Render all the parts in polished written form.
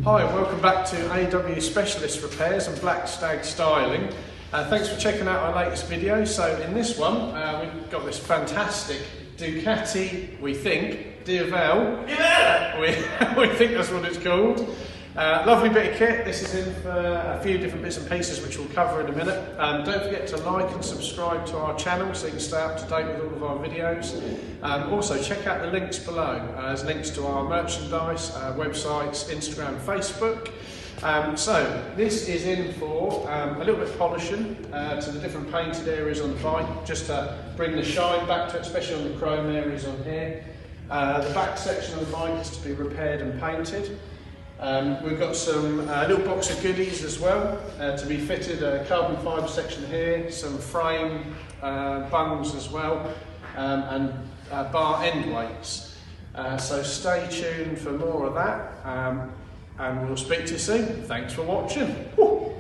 Hi, welcome back to AW Specialist Repairs and Black Stag Styling. Thanks for checking out our latest video. So in this one, we've got this fantastic Ducati, we think, Diavel. We think that's what it's called. Lovely bit of kit. This is in for a few different bits and pieces which we'll cover in a minute. Don't forget to like and subscribe to our channel so you can stay up to date with all of our videos. Also check out the links below. There's links to our merchandise, websites, Instagram, Facebook. So this is in for a little bit of polishing to the different painted areas on the bike, just to bring the shine back to it, especially on the chrome areas on here. The back section of the bike is to be repaired and painted. We've got some little box of goodies as well to be fitted, a carbon fibre section here, some frame bungs as well, and bar end weights. So stay tuned for more of that, and we'll speak to you soon. Thanks for watching. Woo.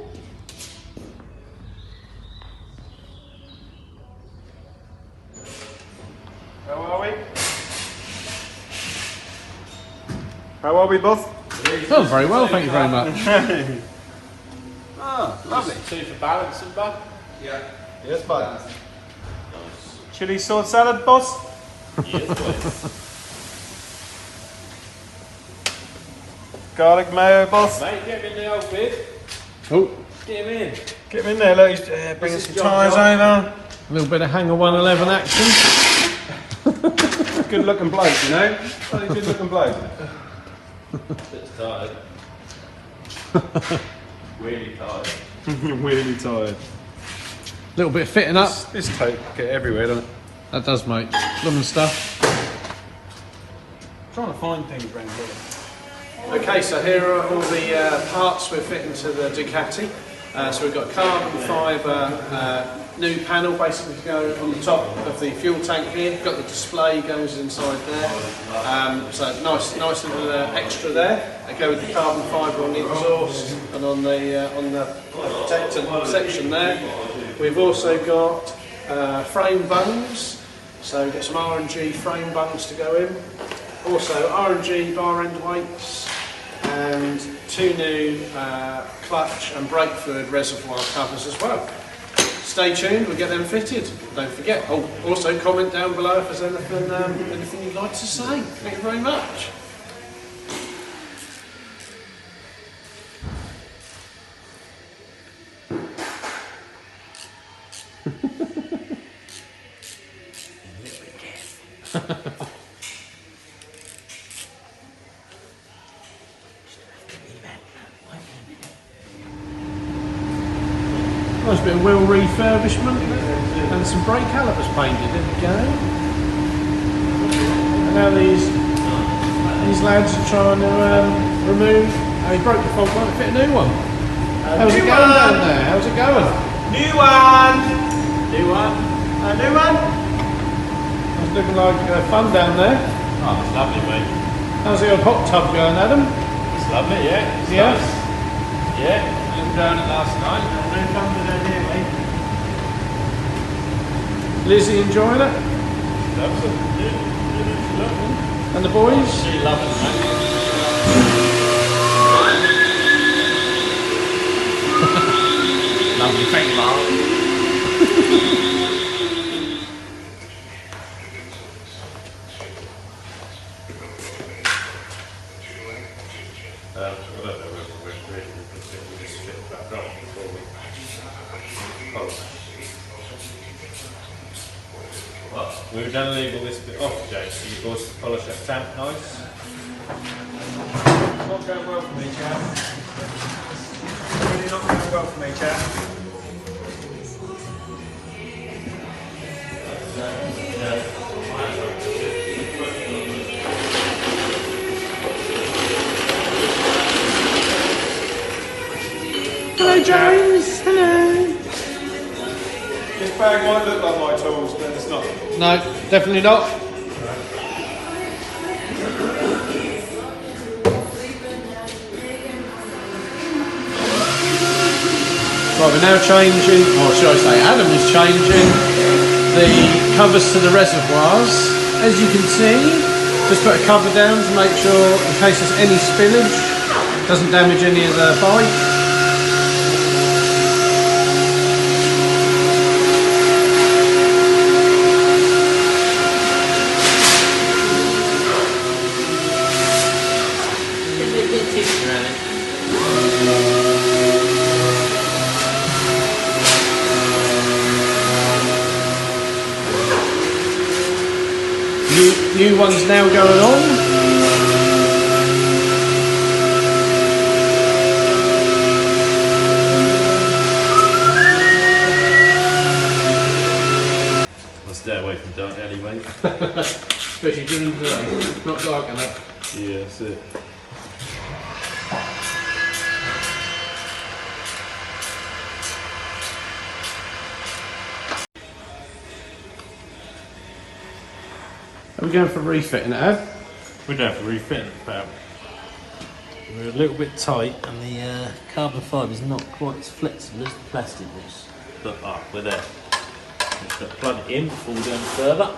How are we? How are we, both? Oh, very well, thank you very much. Oh, lovely. Two for balancing, bud? Yeah. Yes, bud. Nice. Chili sauce salad, boss? Yes, boy. Garlic mayo, boss? Mate, get him in the old bit. Oh, Get him in. Get him in there, look, he's bringing This some is tyres John. over. a little bit of Hanger 111 action. Good looking bloke, you know? Bloody good looking bloke. Bit tired. Really tired. Really tired. Little bit of fitting up. This tape get everywhere, doesn't it? That does, mate. Lovely stuff. Trying to find things around here. Okay, so here are all the parts we're fitting to the Ducati. So we've got a carbon fibre new panel basically to go on the top of the fuel tank here. Got the display goes inside there. So nice little extra there. They go with the carbon fibre on the exhaust and on the protector section there. We've also got frame bungs. So we've got some R&G frame bungs to go in. Also R&G bar end weights and two new clutch and brake fluid reservoir covers as well. Stay tuned, we'll get them fitted. Don't forget, also comment down below if there's anything you'd like to say. Thank you very much. Nice bit of wheel refurbishment and some brake calipers painted. There we go. And now these lads are trying to remove. He broke the fault line to fit a new one. How's it going down there? How's it going? New one! New one? A new one? It's looking like fun down there. Oh, it's lovely, mate. How's the old hot tub going, Adam? It's lovely, yeah. It's Yeah? nice. Yeah. Looked down it last night. No fun with that here, mate. Lizzie enjoying it? Loves it. Yeah. And the boys? She loves it, mate. Lovely, thank you, Mark. I don't know whether we're ready to just fit back on before we polish. Well, we were going to leave all this bit off, Jake, so you boys to polish that tamp nice. Not going well for me, chap. Really not going well for me, chap. Hello, James. Hello. This bag might look like my tools, but it's not. No, definitely not. Right, we're now changing, or should I say Adam is changing the covers to the reservoirs. As you can see, just put a cover down to make sure, in case there's any spillage, Doesn't damage any of the bike. New one's now going on. I'll stay away from dark alleyways. Especially during the day. It's not dark enough. Yeah, that's it. Are we going for refitting it, Ad? We're going for refitting, but we're a little bit tight, and the carbon fibre is not quite as flexible as the plastic was. But we're there. Just got to plug it in before we go any further.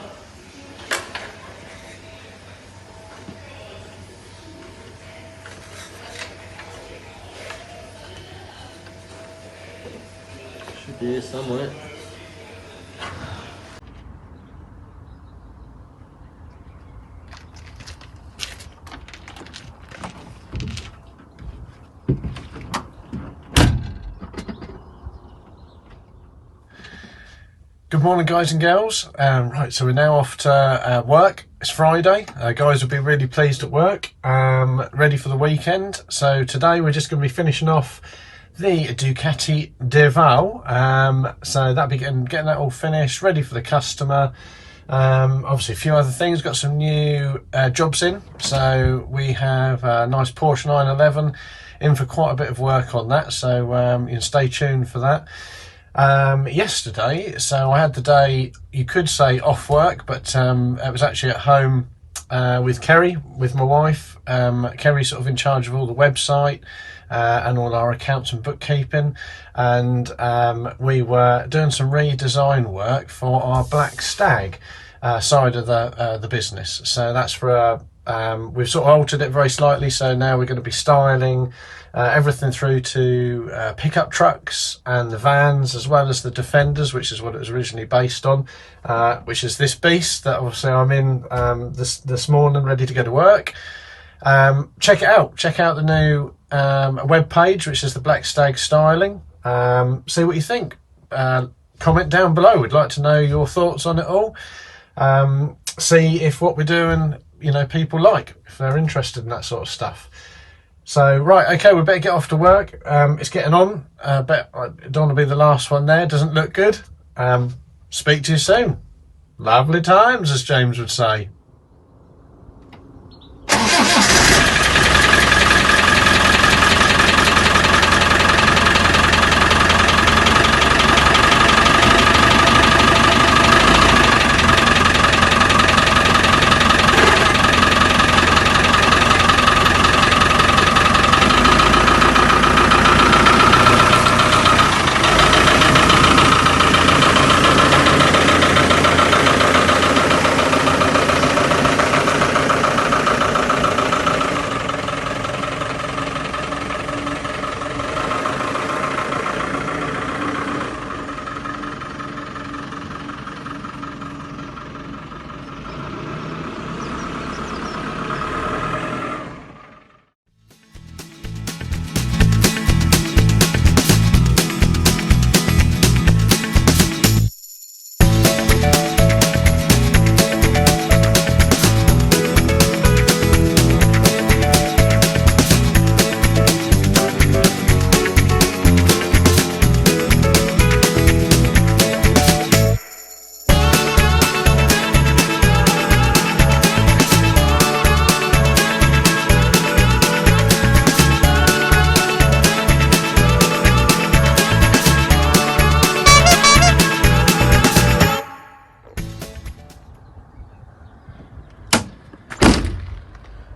Should be here somewhere. Good morning, guys and girls. Right, so we're now off to work. It's Friday. Guys will be really pleased at work. Ready for the weekend. So today we're just going to be finishing off the Ducati Diavel. So that'll be getting that all finished, ready for the customer. Obviously a few other things. Got some new jobs in. So we have a nice Porsche 911 in for quite a bit of work on that. So you can stay tuned for that. Yesterday, so I had the day, you could say off work, but it was actually at home with Kerry, with my wife. Kerry's sort of in charge of all the website and all our accounts and bookkeeping, and we were doing some redesign work for our Black Stag side of the business. So that's for we've sort of altered it very slightly, so now we're going to be styling everything through to pickup trucks and the vans, as well as the Defenders, which is what it was originally based on, which is this beast that obviously I'm in this morning, ready to go to work. Check it out. Check out the new web page, which is the Black Stag Styling. See what you think. Comment down below. We'd like to know your thoughts on it all. See if what we're doing, you know, people like, if they're interested in that sort of stuff. So, right, okay, we better get off to work. It's getting on. Bet I don't want to be the last one there. Doesn't look good. Speak to you soon. Lovely times, as James would say.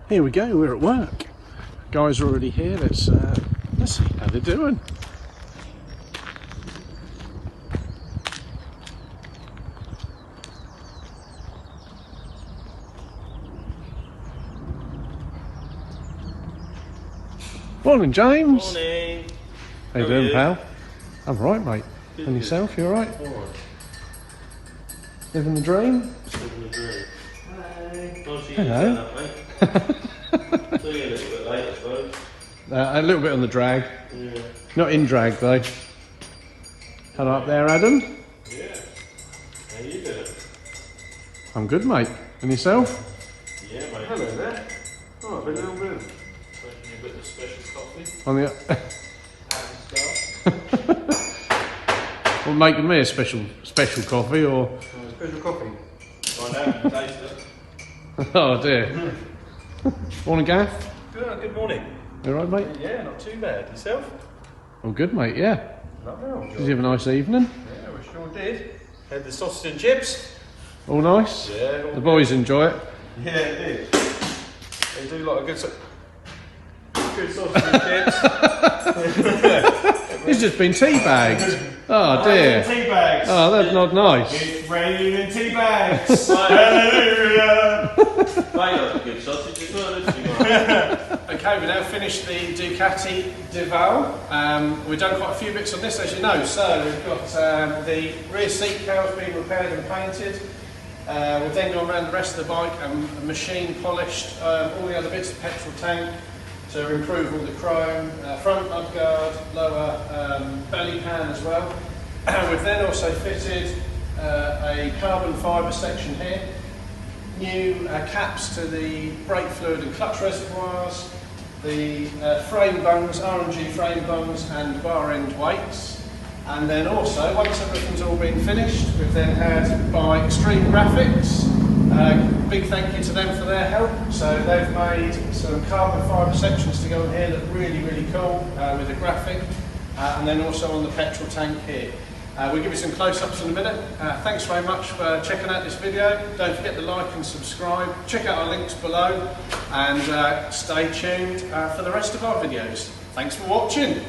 Here we go, we're at work. Guys are already here, let's see how they're doing. Morning, James. Morning. How you doing, pal? I'm right, mate. And yourself, you alright? Alright. Living the dream? Living the dream. Hey. Hello. So you're a little bit late, I suppose. A little bit on the drag. Yeah. Not in drag, though. Hello up there, Adam. Yeah. How you doing? I'm good, mate. And yourself? Yeah, mate. Hello there. Oh, I've been a little bit. Making you a bit of special coffee. On the... And stuff. Well, making me a special coffee, or... Special coffee. Find out and taste it. Oh, dear. Morning, Gaff. Good morning. You alright, mate? Yeah, not too bad. Yourself? Oh, good, mate, yeah. Lovely. Did you have a nice evening? Yeah, we sure did. Had the sausage and chips. All nice? Yeah. The boys enjoy it. Yeah, it did. They do like a good sausage and chips. It's just been teabagged. Oh, dear. Tea bags. Oh, that's not nice. It's raining tea bags. Hallelujah. They like a good sausage as well, isn't it? Okay, we now finished the Ducati Diavel. We've done quite a few bits on this, as you know. So we've got the rear seat cowls being repaired and painted. We've then gone around the rest of the bike and machine polished all the other bits, the petrol tank, to improve all the chrome, front mudguard, lower belly pan as well. We've then also fitted a carbon fibre section here, new caps to the brake fluid and clutch reservoirs, the frame bungs, R&G frame bungs and bar end weights. And then also, once everything's all been finished, we've then had by Extreme Graphics, big thank you to them for their help. So they've made some carbon fibre sections to go in here that are really, really cool with a graphic. And then also on the petrol tank here. We'll give you some close-ups in a minute. Thanks very much for checking out this video. Don't forget to like and subscribe. Check out our links below and stay tuned for the rest of our videos. Thanks for watching.